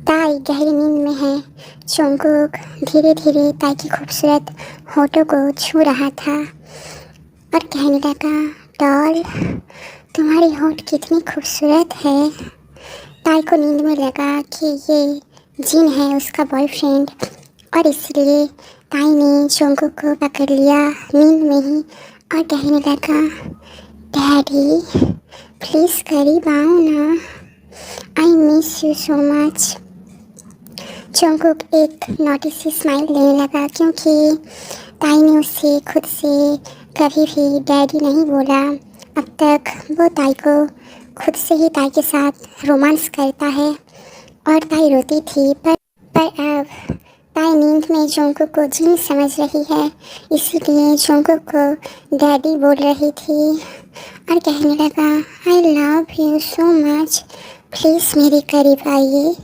ताई गहरी नींद में है। जंगकुक धीरे धीरे ताई की खूबसूरत होठों को छू रहा था और कहने लगा, डॉल, तुम्हारी होठ कितनी खूबसूरत है। ताई को नींद में लगा कि ये जिन है उसका बॉयफ्रेंड, और इसलिए ताई ने जंगकुक को पकड़ लिया नींद में ही और कहने लगा, डैडी प्लीज़ करीब आओ ना, I miss you so much. Jungkook एक नोटी सी स्माइल देने लगा क्योंकि ताई ने उससे खुद से कभी भी डैडी नहीं बोला। अब तक वो ताई को खुद से ही ताई के साथ रोमांस करता है और ताई रोती थी, पर अब ताई नींद में जंगकुक को जिन समझ रही है, इसीलिए जंगकुक को डैडी बोल रही थी और कहने लगा, I love you so much, please मेरे करीब आइए।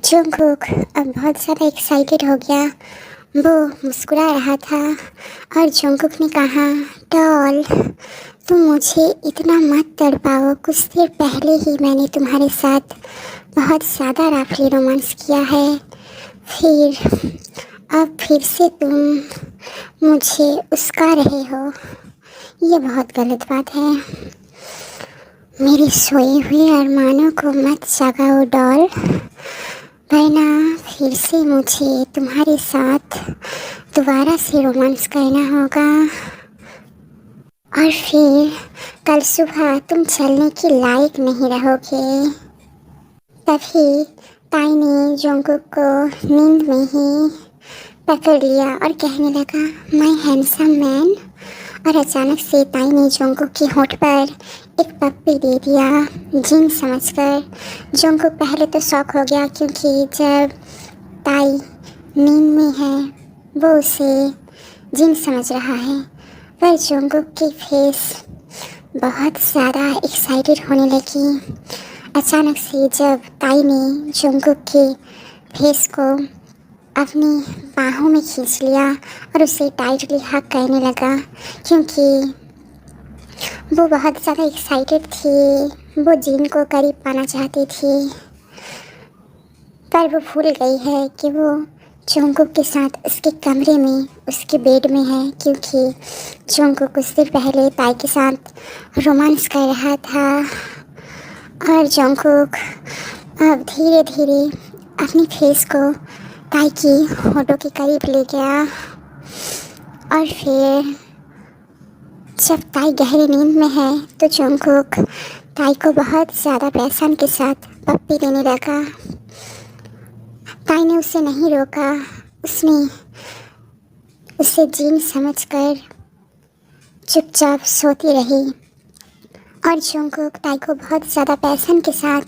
जंगकुक अब बहुत ज़्यादा एक्साइटेड हो गया। वो मुस्कुरा रहा था और जंगकुक ने कहा, डॉल, तुम मुझे इतना मत तड़पाओ, कुछ देर पहले ही मैंने तुम्हारे साथ बहुत ज़्यादा राफली रोमांस किया है, अब फिर से तुम मुझे उस्का रहे हो। ये बहुत गलत बात है। मेरे सोए हुए अरमानों को मत जगाओ डॉल, वरना फिर से मुझे तुम्हारे साथ दोबारा से रोमांस करना होगा और फिर कल सुबह तुम चलने के लायक नहीं रहोगे। तभी ताई ने जंगकुक को नींद में ही पकड़ लिया और कहने लगा, माय हैंडसम मैन। और अचानक से ताई ने जंगकुक के होठ पर एक पप्पी दे दिया जिन समझकर। जंगकुक पहले तो शॉक हो गया क्योंकि जब ताई नींद में है वो उसे जिन समझ रहा है, पर जंगकुक की फेस बहुत ज़्यादा एक्साइटेड होने लगी। अचानक से जब ताई ने जंगकुक के फेस को अपनी बाहों में खींच लिया और उसे टाइटली हग करने लगा क्योंकि वो बहुत ज़्यादा एक्साइटेड थी। वो जिन को करीब पाना चाहती थी, पर वो भूल गई है कि वो जंगकुक के साथ उसके कमरे में, उसके बेड में है, क्योंकि जंगकुक कुछ देर पहले ताई के साथ रोमांस कर रहा था। और जंगकुक अब धीरे धीरे अपनी फेस को ताई की होठों के करीब ले गया और फिर जब ताई गहरी नींद में है तो जंगकुक ताई को बहुत ज़्यादा पैशन के साथ पप्पी देने लगा। ताई ने उसे नहीं रोका, उसने उसे जीन समझकर चुपचाप सोती रही और जंगकुक ताई को बहुत ज़्यादा पैशन के साथ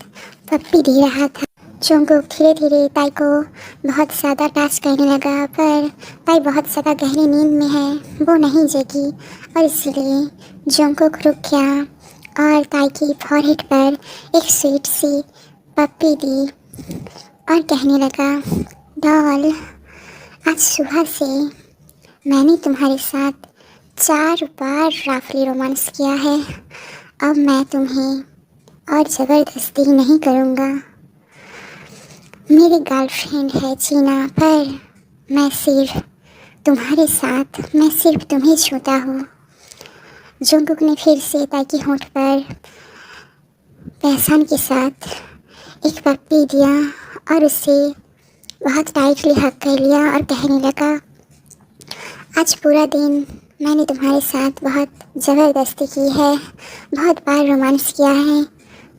पप्पी दे रहा था। जंगकुक धीरे धीरे ताई को बहुत ज़्यादा टच करने लगा, पर ताई बहुत ज़्यादा गहरी नींद में है, वो नहीं जगी और इसलिए जंगकुक रुक गया और ताई की फॉरहेड पर एक स्वीट सी पप्पी दी और कहने लगा, डॉल, आज सुबह से मैंने तुम्हारे साथ 4 बार राफली रोमांस किया है। अब मैं तुम्हें और ज़बरदस्ती नहीं करूँगा। मेरी गर्लफ्रेंड है जीना, पर मैं सिर्फ तुम्हें छूता हूँ। जंगकुक ने फिर से ताई की होंठ पर पैसान के साथ एक पप्पी दिया और उसे बहुत टाइटली हग कर लिया और कहने लगा, आज पूरा दिन मैंने तुम्हारे साथ बहुत ज़बरदस्ती की है, बहुत बार रोमांस किया है,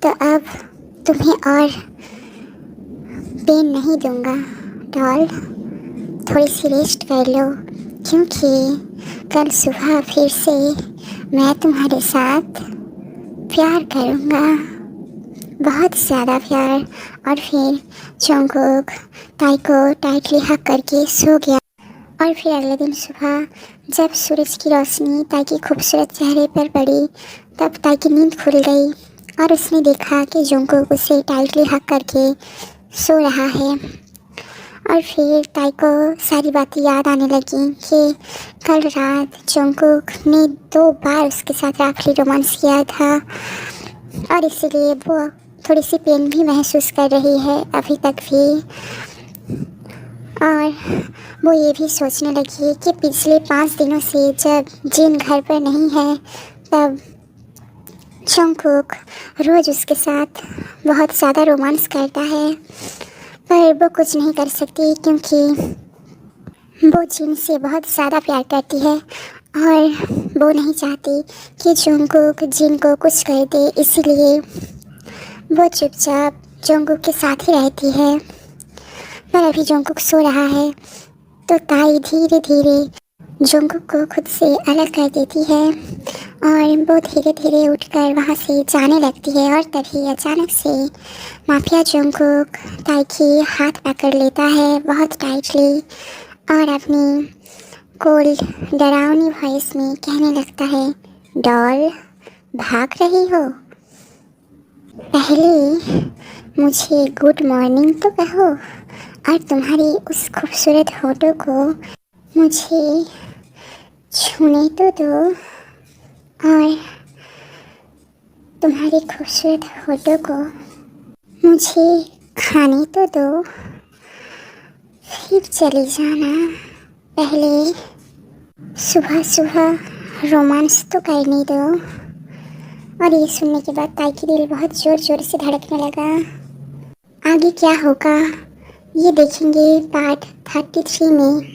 तो अब तुम्हें और पेन नहीं दूंगा। डॉल, थोड़ी सी रेस्ट कर लो, क्योंकि कल सुबह फिर से मैं तुम्हारे साथ प्यार करूँगा, बहुत ज़्यादा प्यार। और फिर जंगकुक ताई को टाइटली हग करके सो गया। और फिर अगले दिन सुबह जब सूरज की रोशनी ताई के खूबसूरत चेहरे पर पड़ी, तब ताई की नींद खुल गई और उसने देखा कि जंगकुक उसे टाइटली हग करके सो रहा है। और फिर ताई को सारी बातें याद आने लगी कि कल रात जंगकुक ने 2 बार उसके साथ राफली रोमांस किया था और इसीलिए वो थोड़ी सी पेन भी महसूस कर रही है अभी तक भी। और वो ये भी सोचने लगी कि पिछले 5 दिनों से जब जिन घर पर नहीं है तब जंगकुक रोज़ उसके साथ बहुत ज़्यादा रोमांस करता है, पर वो कुछ नहीं कर सकती क्योंकि वो जिन से बहुत ज़्यादा प्यार करती है और वो नहीं चाहती कि जंगकुक जिन को कुछ कर दे, इसीलिए वो चुपचाप जंगकुक के साथ ही रहती है। पर अभी जंगकुक सो रहा है तो ताई धीरे धीरे जंगकुक को खुद से अलग कर देती है और वो धीरे धीरे उठकर वहाँ से जाने लगती है। और तभी अचानक से माफिया जंगकुक ताई की हाथ पकड़ लेता है बहुत टाइटली और अपनी कोल्ड डरावनी वॉइस में कहने लगता है, डॉल भाग रही हो? पहले मुझे गुड मॉर्निंग तो कहो और तुम्हारी उस खूबसूरत होठों को मुझे छूने तो दो और तुम्हारी खूबसूरत होठों को मुझे खाने तो दो, फिर चली जाना। पहले सुबह सुबह रोमांस तो करने दो। और ये सुनने के बाद ताई की दिल बहुत ज़ोर ज़ोर से धड़कने लगा। आगे क्या होगा ये देखेंगे पार्ट 33 में।